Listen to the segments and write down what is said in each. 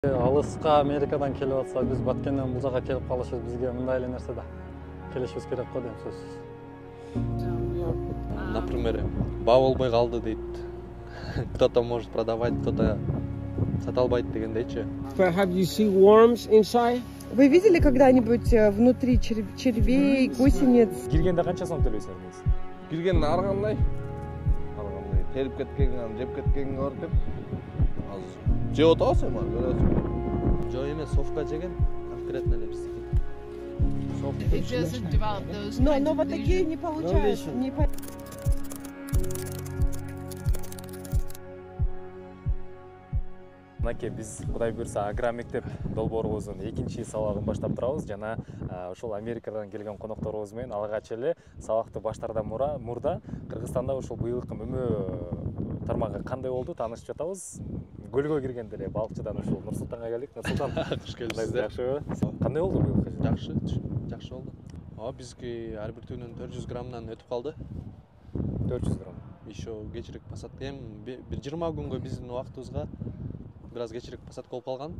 Алыска Америкадан келип атса, биз Баткенден бул жака келип калышыбыз бизге мындай эле нерсе да. Келишибиз керек го дейм сөзсүз. Например, баа болбой калды дейт. Кто-то может продавать, кто-то сата албайт дегендейчи. Have you seen worms inside? Вы видели когда-нибудь внутри червей, гусениц? Киргенде канча сом төлөйсүңөр негизи? Кирген ар кандай? Терип кеткенин, жеп кеткенин бар деп. Азыр жеп атабыз эми, көрөсүң. Жок эмес, совка жеген конкретно эле биздики. Но вот такие не получаются. Мынакей биз Кудай буйрса агро мектеп долбоорубуздун экинчи сабагын баштап турабыз жана ушул Америкадан келген конокторубуз менен алгач эле сабакты баштаардан мурда Кыргызстанда ушул быйылкы мөмө тармагы кандай болду таанышып жатабыз. Көлгө киргенде эле балыкчыдан ушул Нур-Султанга келдик. Нур-Султан куш келипсиз. Жакшыбы? Кандай болду быйылкы? Жакшы болду. Бизге ар бир түнүн 400 граммдан өтүп калды. 400 грамм. Еще кечирээк посадка эми бир 20 күнгө биздин убактыбызга бир аз кечирээк посадка болуп калган.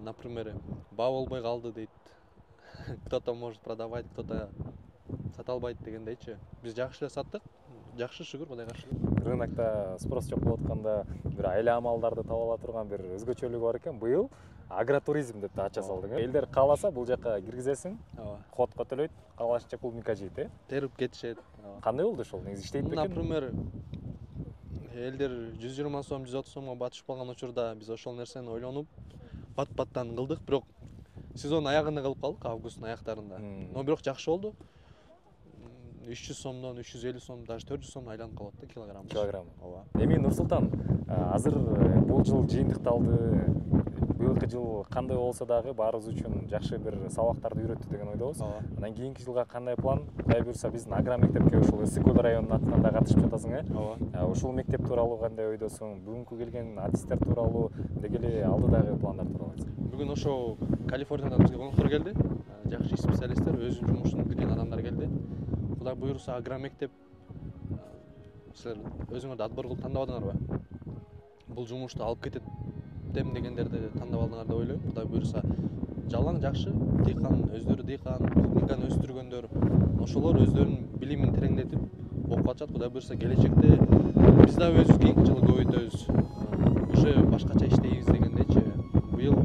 Например, баа болбой калды дейт. Кто-то может продавать, кто-то сата албайт дегендейчи. Биз жакшы эле саттык. Жакшы, шүгүр, Кудайга шүгүр. Рынокто спрос жок болуп атканда бир айла амалдарды таба ала турган бир өзгөчөлүгү бар экен. Быйыл агротуризм деп ача салдың. Элдер кааласа бул жака киргизесиң. Хотко төлөйт, каалашынча клубника жейт, Терип кетишет. Кандай болду ошол? Негизи иштейт бекен? Например, элдер 120 сом, 130 сомго батышып калган учурда биз ошол нерсени ойлонуп бат-баттан кылдык, бирок сезон аягында кылып калдык, августтун аяктарында. Но бирок жакшы болду. 300 сомдон 350 сом, даже 400 сом айланып калат да килограмм. Ооба. Эми Нур-Султан, азыр бул жыл жыйынтыкталды. Быйылкы жыл кандай болсо дагы баарыбыз үчүн жакшы бир сабактарды үйрөттү деген ойдобуз. Андан кийинки жылга кандай план? Кудай буйрса биздин агро мектепке ушул Ысык-Көл районунун атынан да катышып жатасың, Ооба. Ушул мектеп тууралуу кандай ойдосуң? Бүгүнкү келген адистер тууралуу, деги эле алдыдагы пландар тууралуу айтсаң. Бүгүн ошо Калифорниядан бизге коноктор келди. Жакшы специалисттер, өзүнүн жумушун билген адамдар келди. Кудай буйрса агро мектеп силер өзүңөрдү отбор кылып тандабадыңарбы? Бул жумушту алып кетет дегендерди тандап алдыңар деп ойлойм. Кудай буйрса жалаң жакшы дыйкан, өздөрү дыйкан, клубниканы өстүргөндөр, ошолор өздөрүнүн билимин тереңдетип окуп атышат. Кудай буйрса келечекте биз да өзүбүз кийинки жылы көбөйтөбүз. Уже башкача иштейбиз дегендейчи. Быйыл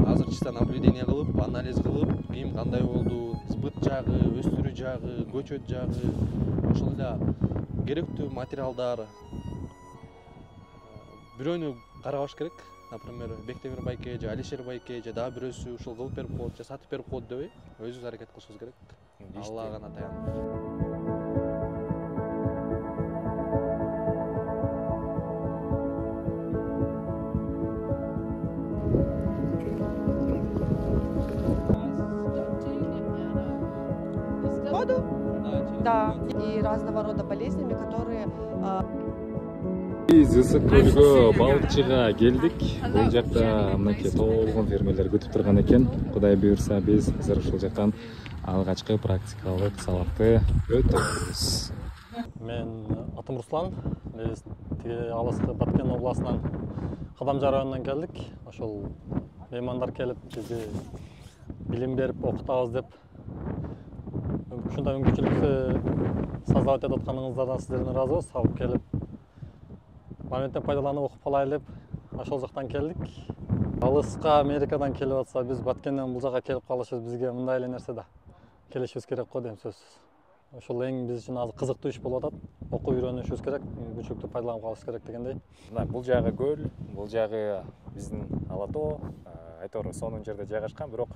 азыр чисто наблюдение кылып, анализ кылып, ким кандай болду, сбыт жагы, өстүрүү жагы, көчөт жагы, ошол эле керектүү материалдар. Бирөөнү карабаш керек. Например, Бектемир байке же Алишер байке же дагы бирөөсү ушул кылып берип коет же сатып берип коет дебей, өзүбүз аракет кылышыбыз керек. Алла гана таян. Воду? Да. И разного рода болезнями, которые... Биз Ысык-Көлгө балыкчыга келдик. Бул жакта мынакей толгон фермерлер күтүп турган экен. Кудай буйрса биз азыр ушул жактан алгачкы практикалык сабакты өтөбүз. Мен атым Руслан. Биз тиги Алыска Баткен областынан Кадамжа районунан келдик. Ошол меймандар келип бизди билим берип окутабыз деп ушундай мүмкүнчүлүктү создавать этип атканыңыздардан сиздерден ыраазыбыз. Алып келип моменттен пайдаланып окуп калайлы деп ошол жактан келдик. Алыска Америкадан келип атса, биз Баткенден бул жака келип калышыбыз бизге мындай эле нерсе да. Келишибиз керек го дейм сөзсүз. Ошол эң биз үчүн азыр кызыктуу иш болуп атат. Окуп үйрөнүшүбүз керек, мүмкүнчүлүктү пайдаланып калышыбыз керек дегендей. Мына бул жагы көл, бул жагы биздин ала тоо. Айтор сонун жерде жайгашкан, бирок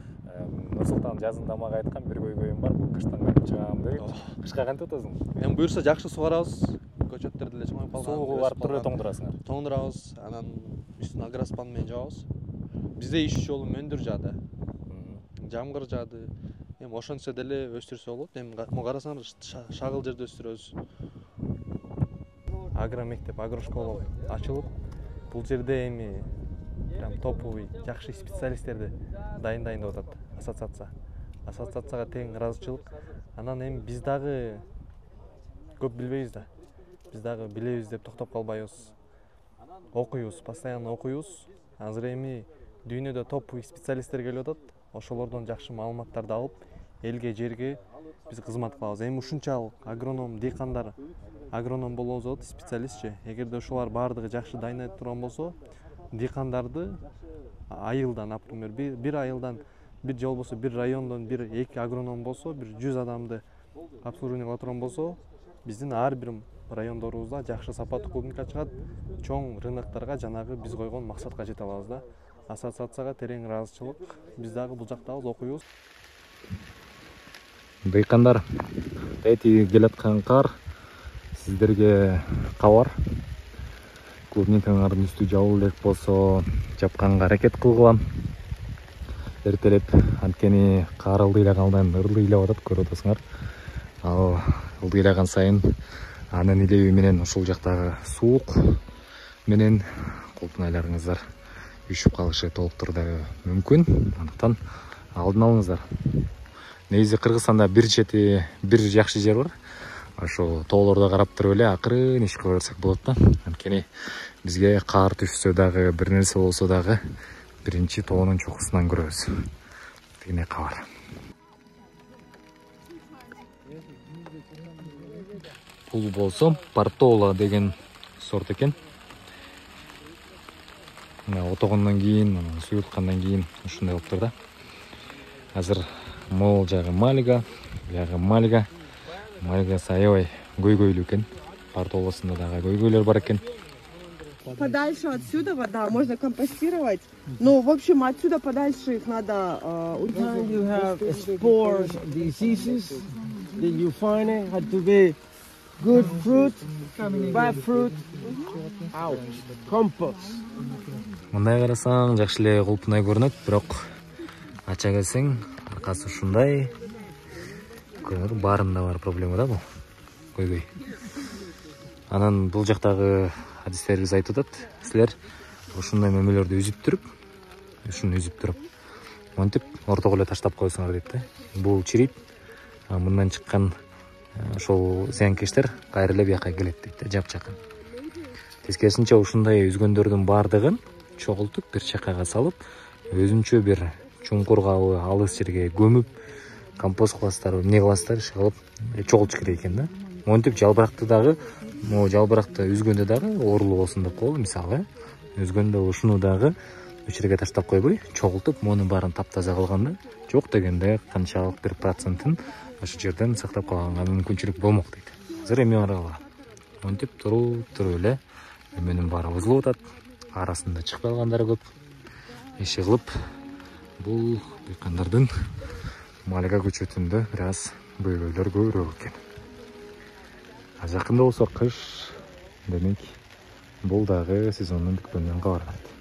Нур-Султан жазында мага айткан бир көйгөйүм бар. Кыштан кантип чыгам деп. Кышка кантип атасың? Эми буйрса жакшы сугарабыз. Көчөттөрдү эле чоңоюп калган. Суугу барып туруп эле тоңдурасыңар. Тоңдурабыз, анан үстүнө агроспан менен жабабыз. Бизде иш жолу мөндүр жаады. Жамгыр жаады. Эми ошончо деле өстүрсө болот. Эми карасаңар шагыл жерде өстүрөбүз. Агро мектеп, агрошкола ачылып, бул жерде эми прям топовый, жакшы специалисттерди дайындайын деп атат ассоциация. Ассоциацияга тең ыраазычылык. Анан эми биз дагы көп билбейбиз да. Биз дагы билебиз деп токтоп калбайбыз. Окуйбуз, постоянно окуйбуз. азыр эми дүйнөдө топ специалисттер келип атат. Ошолордон жакшы маалыматтарды алып, элге, жерге биз кызмат кылабыз. Эми ушунчалык агроном, дыйкандар агроном болобуз болот, специалистчи. Эгерде ошолар баардыгы жакшы дайындалып турган болсо, дыйкандарды айылдан, например, бир айылдан бир же болбосо бир райондон бир 2 агроном болсо, бир 100 адамды обслуживание кыла турган болсо, биздин ар бир райондорубузда жакшы сапаттуу клубника чыгат. Чоң рыноктарга жанагы биз койгон максатка жете алабыз да. Ассоциацияга терең ыраазычылык. Биз дагы бул жактабыз, окуйбуз. Дыйкандар, эти келаткан кар сиздерге кабар. Клубникаңардын үстү жабыл элек болсо, жапканга аракет кылгыла. Эртелеп, анткени кар ылдыйлагандан ырлыйлап атат, көрүп атасыңар. Ал ылдыйлаган сайын анын илеби менен ушул жактагы суук менен колпунайларыңыздар үшүп калышы толуктур дагы мүмкүн. Андыктан алдын алыңыздар. Негизи Кыргызстанда бир чети бир жакшы жер бар. Ошо тоолордо карап туруп эле акырын иш кыла берсек болот да. Анткени бизге кар түшсө дагы, бир нерсе болсо дагы биринчи тоонун чокусунан көрөбүз. Дегене кабар. Бул болсо Портола деген сорт экен. Отогондон кийин, суюлткандан кийин ушундай болуп тур да. Азыр могул жагы Мальга, бuyagы Мальга. Мальгасы аябай көйгөйлүү экен. Портоласында дагы көйгөйлөр бар экен. Подальше отсюда вода, можно компостировать. Но, в общем, отсюда подальше их надо You have spores, diseases, that you find it had to be good fruit, bad fruit, out, compost. Мындай карасаң жакшы эле колпунай көрүнөт, бирок ача келсең аркасы ушундай. Көрүнөт, баарында бар проблема да бул. Көйгөй. Анан бул жактагы адистерибиз айтып атат, силер ушундай мөмөлөрдү үзүп туруп, монтип ортого эле таштап койсоңор дейт да. Бул чирип, мындан чыккан ошол зыянкечтер кайра эле бияка келет дейт да, жапжакын. Тескерисинче ушундай үзгөндөрдүн баардыгын чогултуп бир чакага салып, өзүнчө бир чуңкурга, алыс жерге көмүп, компост кыласыздар, эмне кыласыздар, иш кылып чогултуш керек экен да. Монтип жалбыракты дагы, могу жалбыракты үзгөндө дагы оорулуу болсун деп коелу, мисалы, үзгөндө ушуну дагы өч жерге таштап койбой, чогултуп, мунун баарын таптаза кылганда, жок дегенде канчалык бир процентин ошол жерден сактап калганга мүмкүнчүлүк болмок дейт. Азыр эме арала монтип туруп эле эменин баары бузулуп атат, арасында чыкпай калгандары көп. Иши кылып, бул дыйкандардын Мальга көчөтүндө бир аз көйгөйлөр көбүрөөк экен. Жакында болсо кыш, демек бул дагы сезондун бүткөнүнөн кабар берет.